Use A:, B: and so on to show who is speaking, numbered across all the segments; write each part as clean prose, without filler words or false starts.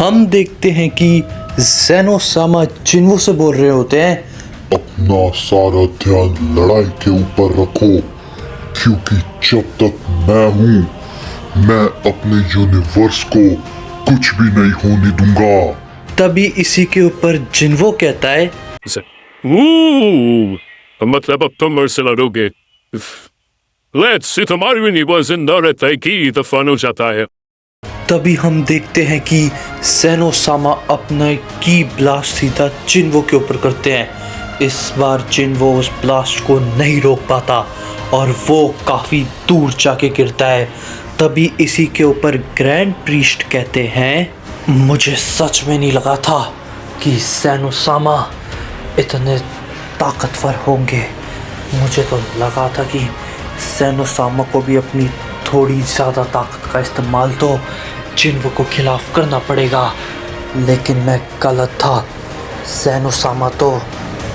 A: हम देखते हैं कि ज़ेनो सामा जिन्वो से बोल रहे होते हैं,
B: अपना सारा ध्यान लड़ाई के ऊपर रखो, क्योंकि जब तक मैं हूँ, मैं अपने यूनिवर्स को कुछ भी नहीं होने दूंगा।
A: तभी इसी के ऊपर जिन्वो कहता है,
C: मतलब अब तुम मेरे से लड़ोगे? लेट्स सी, तुम्हारी यूनिवर्स जिंदा रहता है कि दफन हो जाता है।
A: तभी हम देखते हैं कि ज़ेनो सामा अपना की ब्लास्ट सीधा जिन्वो के ऊपर करते हैं। इस बार जिन्वो उस ब्लास्ट को नहीं रोक पाता और वो काफ़ी दूर जाके गिरता है। तभी इसी के ऊपर ग्रैंड प्रीस्ट कहते हैं, मुझे सच में नहीं लगा था कि ज़ेनो सामा इतने ताकतवर होंगे। मुझे तो लगा था कि ज़ेनो सामा को भी अपनी थोड़ी ज़्यादा ताकत का इस्तेमाल तो जिन्वो को खिलाफ करना पड़ेगा, लेकिन मैं गलत था। ज़ेनो सामा तो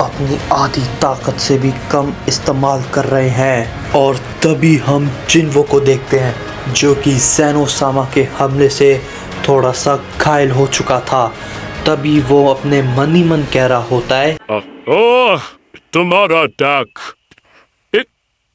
A: अपनी आधी ताकत से भी कम इस्तेमाल कर रहे हैं। और तभी हम जिन्वो को देखते हैं जो कि ज़ेनो सामा के हमले से थोड़ा सा घायल हो चुका था। तभी वो अपने मन ही मन कह रहा होता है,
C: ओह, तुम्हारा अटैक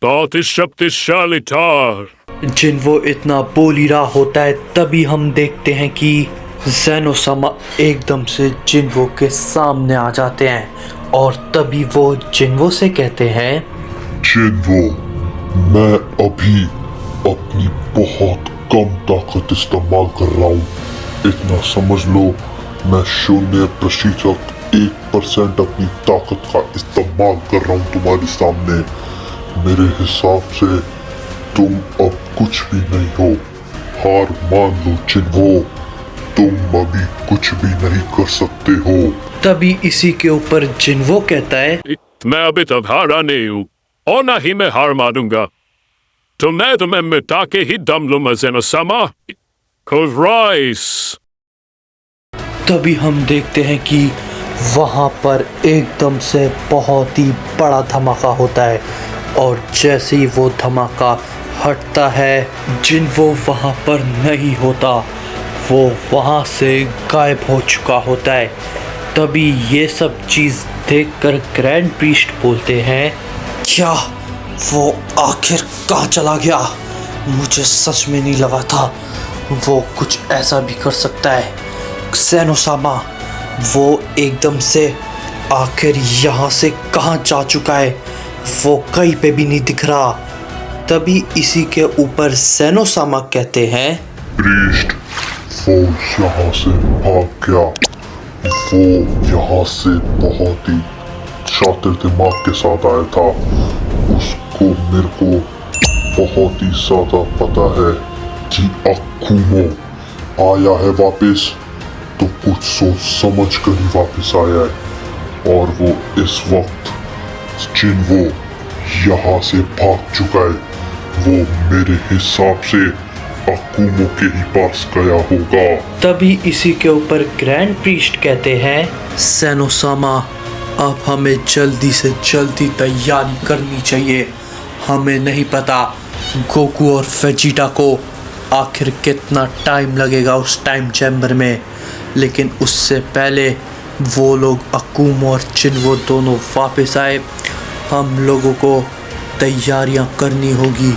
C: बहुत ही शक्तिशाली था।
A: जिन्वो इतना बोल ही रहा होता है। तभी हम देखते हैं कि ज़ेनो सामा एकदम से जिन्वो के सामने आ जाते हैं और तभी वो जिन्वो से कहते हैं,
B: जिन्वो, मैं अभी अपनी बहुत कम ताकत इस्तेमाल कर रहा हूँ। इतना समझ लो, मैं 0.1% अपनी ताकत का इस्तेमाल कर रहा हूँ तुम्हारे सामने। मेरे हिसाब से तुम अब कुछ भी नहीं हो। हार मान लो जिन्वो, तुम अभी कुछ भी नहीं कर सकते हो।
A: तभी इसी के ऊपर जिन्वो कहता है,
C: मैं अभी तक हारा नहीं हूँ और ना ही मैं हार मानूंगा। तो मैं तुम्हें मिटा के ही दम लूंगा ज़ेनो सामा। राइस।
A: तभी हम देखते हैं कि वहाँ पर एकदम से बहुत ही बड़ा धमाका होता है और जैसे ही वो धमाका हटता है, जिन्वो वहाँ पर नहीं होता, वो वहाँ से गायब हो चुका होता है। तभी ये सब चीज़ देखकर ग्रैंड प्रीस्ट बोलते हैं, क्या वो आखिर कहाँ चला गया? मुझे सच में नहीं लगा था वो कुछ ऐसा भी कर सकता है। ज़ेनो सामा, वो एकदम से आखिर यहाँ से कहाँ जा चुका है? वो कहीं पे भी नहीं दिख रहा। तभी इसी के ऊपर ज़ेनो सामा कहते हैं,
B: प्रीस्ट, वो यहाँ से भाग गया। वो यहाँ से बहुत ही शातिर दिमाग के साथ आया था। उसको मेरे को बहुत ही ज़्यादा पता है कि अकुमो आया है वापस, तो कुछ सोच समझ कर ही वापस आया है। और वो इस वक्त जिन्वो यहाँ से भाग चुका है। वो मेरे हिसाब से अकुमो के ही पास गया होगा।
A: तभी इसी के ऊपर ग्रैंड प्रीस्ट कहते हैं, ज़ेनो सामा, अब हमें जल्दी से जल्दी तैयारी करनी चाहिए। हमें नहीं पता गोकू और वेजिटा को आखिर कितना टाइम लगेगा उस टाइम चैम्बर में, लेकिन उससे पहले वो लोग अकुमो और जिन्वो दोनों वापस आए। हम लोगों को तैयारियां करनी होगी।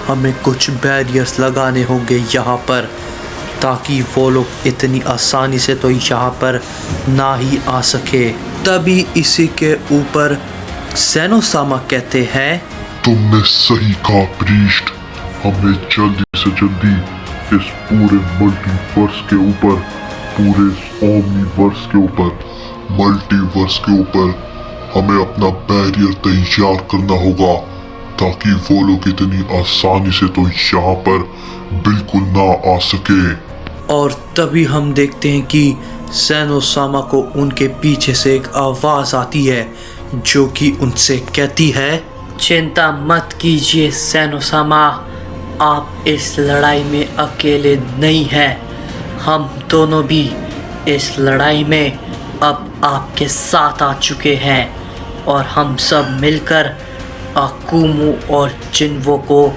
A: हमें कुछ बैरियर्स लगाने होंगे यहाँ पर, ताकि वो लोग इतनी आसानी से तो यहाँ पर ना ही आ सके। तभी इसी के ऊपर ज़ेनो सामा कहते हैं,
B: तुमने सही कहा प्रीस्ट। हमें जल्दी से जल्दी इस पूरे मल्टीवर्स के ऊपर, पूरे ओमनीवर्स के ऊपर, मल्टीवर्स के ऊपर हमें अपना बैरियर तैयार करना होगा, ताकि वो लोग इतनी आसानी से तो यहाँ पर बिल्कुल ना आ सके।
A: और तभी हम देखते हैं कि ज़ेनो सामा को उनके पीछे से एक आवाज़ आती है जो कि उनसे कहती है, चिंता मत कीजिए ज़ेनो सामा, आप इस लड़ाई में अकेले नहीं हैं। हम दोनों भी इस लड़ाई में अब आपके साथ आ चुके हैं और हम सब मिलकर अकुमो और जिन्वो को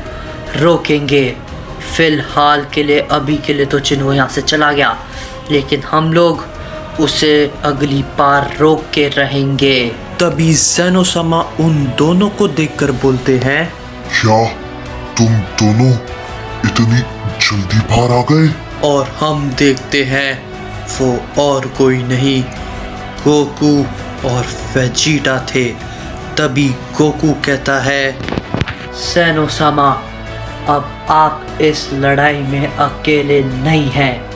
A: रोकेंगे। फ़िलहाल के लिए, अभी के लिए तो जिन्वो यहाँ से चला गया,
D: लेकिन हम लोग उसे अगली बार रोक के रहेंगे।
A: तभी ज़ेनो-सामा उन दोनों को देखकर बोलते हैं,
B: क्या तुम दोनों इतनी जल्दी बाहर आ गए?
A: और हम देखते हैं वो और कोई नहीं, गोकू और वेजिटा थे। तभी गोकू कहता है,
D: ज़ेनो-सामा, अब आप इस लड़ाई में अकेले नहीं हैं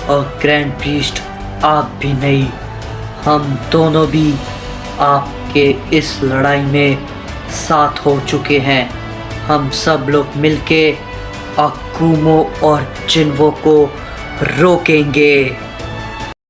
D: और ग्रैंड प्रीस्ट आप भी नहीं। हम दोनों भी आपके इस लड़ाई में साथ हो चुके हैं। हम सब लोग मिलके अकुमो और जिन्वो को रोकेंगे।